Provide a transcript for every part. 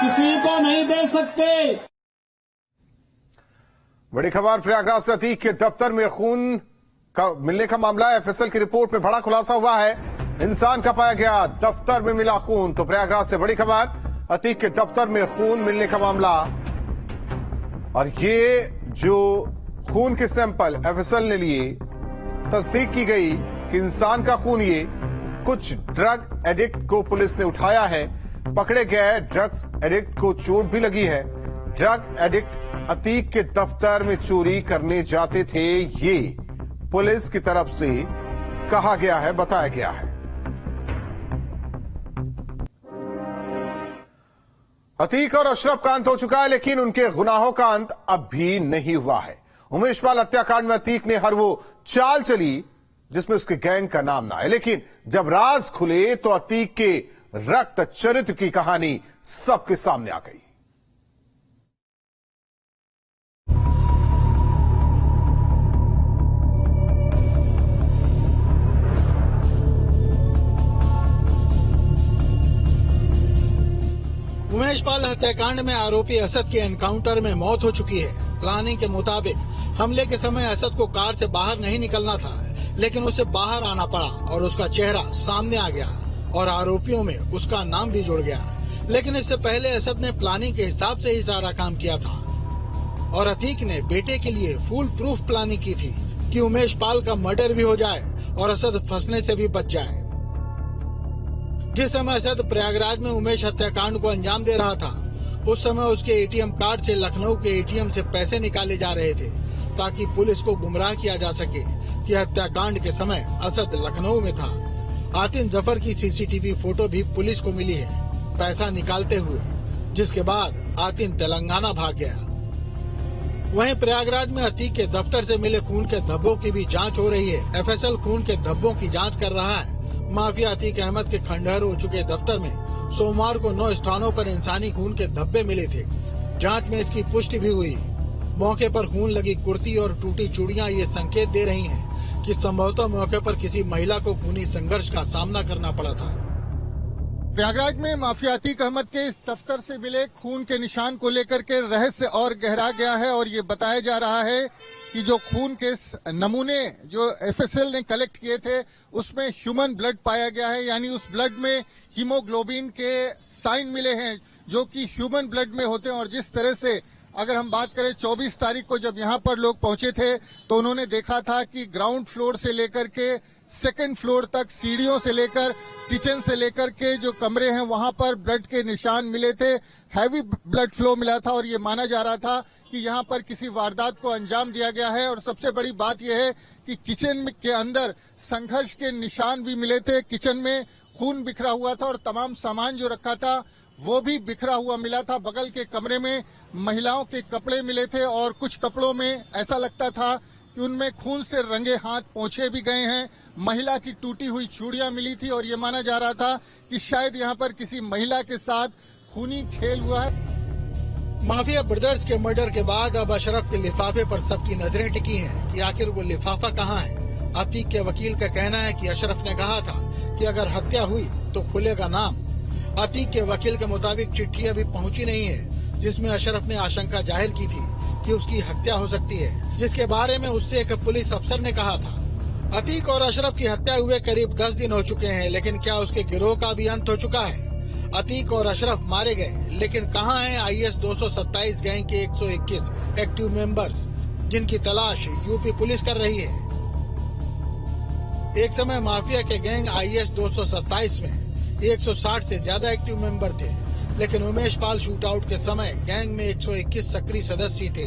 किसी को नहीं दे सकते। बड़ी खबर प्रयागराज से अतीक के दफ्तर में खून का मिलने का मामला है। एफएसएल की रिपोर्ट में बड़ा खुलासा हुआ है। इंसान का पाया गया, दफ्तर में मिला खून। तो प्रयागराज से बड़ी खबर, अतीक के दफ्तर में खून मिलने का मामला। और ये जो खून के सैंपल एफएसएल ने लिए, तस्दीक की गई कि इंसान का खून ये। कुछ ड्रग एडिक्ट को पुलिस ने उठाया है, पकड़े गए ड्रग्स एडिक्ट को चोट भी लगी है। ड्रग एडिक्ट अतीक के दफ्तर में चोरी करने जाते थे, ये पुलिस की तरफ से कहा गया है, बताया गया है। अतीक और अशरफ का अंत हो चुका है, लेकिन उनके गुनाहों का अंत अब भी नहीं हुआ है। उमेश पाल हत्याकांड में अतीक ने हर वो चाल चली जिसमें उसके गैंग का नाम ना है, लेकिन जब राज खुले तो अतीक के रक्त चरित्र की कहानी सबके सामने आ गई। उमेश पाल हत्याकांड में आरोपी असद के एनकाउंटर में मौत हो चुकी है। प्लानिंग के मुताबिक हमले के समय असद को कार से बाहर नहीं निकलना था, लेकिन उसे बाहर आना पड़ा और उसका चेहरा सामने आ गया और आरोपियों में उसका नाम भी जुड़ गया। लेकिन इससे पहले असद ने प्लानिंग के हिसाब से ही सारा काम किया था और अतीक ने बेटे के लिए फुल प्रूफ प्लानिंग की थी कि उमेश पाल का मर्डर भी हो जाए और असद फंसने से भी बच जाए। जिस समय असद प्रयागराज में उमेश हत्याकांड को अंजाम दे रहा था, उस समय उसके एटीएम कार्ड से लखनऊ के एटीएम से पैसे निकाले जा रहे थे ताकि पुलिस को गुमराह किया जा सके कि हत्याकांड के समय असद लखनऊ में था। आतिन जफर की सीसीटीवी फोटो भी पुलिस को मिली है पैसा निकालते हुए, जिसके बाद आतिन तेलंगाना भाग गया। वहीं प्रयागराज में अतीक के दफ्तर से मिले खून के धब्बों की भी जांच हो रही है। एफएसएल खून के धब्बों की जांच कर रहा है। माफिया अतीक अहमद के खंडहर हो चुके दफ्तर में सोमवार को 9 स्थानों पर इंसानी खून के धब्बे मिले थे। जांच में इसकी पुष्टि भी हुई। मौके पर खून लगी कुर्ती और टूटी चूड़ियां ये संकेत दे रही हैं कि संभवतः मौके पर किसी महिला को खूनी संघर्ष का सामना करना पड़ा था। प्रयागराज में माफिया अतीक अहमद के इस दफ्तर से मिले खून के निशान को लेकर के रहस्य और गहरा गया है और ये बताया जा रहा है कि जो खून के नमूने जो एफएसएल ने कलेक्ट किए थे उसमें ह्यूमन ब्लड पाया गया है, यानी उस ब्लड में हीमोग्लोबिन के साइन मिले हैं जो कि ह्यूमन ब्लड में होते हैं। और जिस तरह से अगर हम बात करें 24 तारीख को जब यहाँ पर लोग पहुंचे थे तो उन्होंने देखा था कि ग्राउंड फ्लोर से लेकर के सेकंड फ्लोर तक, सीढ़ियों से लेकर किचन से लेकर के जो कमरे हैं वहां पर ब्लड के निशान मिले थे। हैवी ब्लड फ्लो मिला था और ये माना जा रहा था कि यहाँ पर किसी वारदात को अंजाम दिया गया है। और सबसे बड़ी बात यह है कि किचन के अंदर संघर्ष के निशान भी मिले थे। किचन में खून बिखरा हुआ था और तमाम सामान जो रखा था वो भी बिखरा हुआ मिला था। बगल के कमरे में महिलाओं के कपड़े मिले थे और कुछ कपड़ों में ऐसा लगता था कि उनमें खून से रंगे हाथ पोंछे भी गए हैं। महिला की टूटी हुई चूड़ियां मिली थी और ये माना जा रहा था कि शायद यहाँ पर किसी महिला के साथ खूनी खेल हुआ है। माफिया ब्रदर्स के मर्डर के बाद अब अशरफ के लिफाफे पर सबकी नजरें टिकी हैं कि आखिर वो लिफाफा कहाँ है। अतीक के वकील का कहना है कि अशरफ ने कहा था कि अगर हत्या हुई तो खुलेगा नाम। अतीक के वकील के मुताबिक चिट्ठी अभी पहुंची नहीं है जिसमें अशरफ ने आशंका जाहिर की थी कि उसकी हत्या हो सकती है, जिसके बारे में उससे एक पुलिस अफसर ने कहा था। अतीक और अशरफ की हत्या हुए करीब 10 दिन हो चुके हैं, लेकिन क्या उसके गिरोह का भी अंत हो चुका है? अतीक और अशरफ मारे गए, लेकिन कहां हैं आईएस 227 गैंग के 121 एक्टिव मेंबर्स जिनकी तलाश यूपी पुलिस कर रही है? एक समय माफिया के गैंग आईएस 227 में 160 से ज्यादा एक्टिव मेंबर थे, लेकिन उमेश पाल शूटआउट के समय गैंग में 121 सक्रिय सदस्य थे।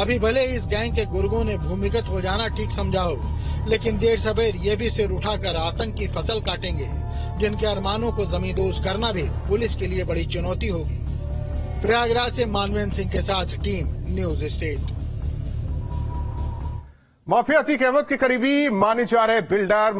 अभी भले इस गैंग के गुर्गों ने भूमिगत हो जाना ठीक समझा हो, लेकिन देर सवेर ये भी सिर उठाकर आतंक की फसल काटेंगे, जिनके अरमानों को जमींदोज करना भी पुलिस के लिए बड़ी चुनौती होगी। प्रयागराज से मानवेंद्र सिंह के साथ team news state. Mafia Atiq Ahmad के करीबी माने जा रहे बिल्डर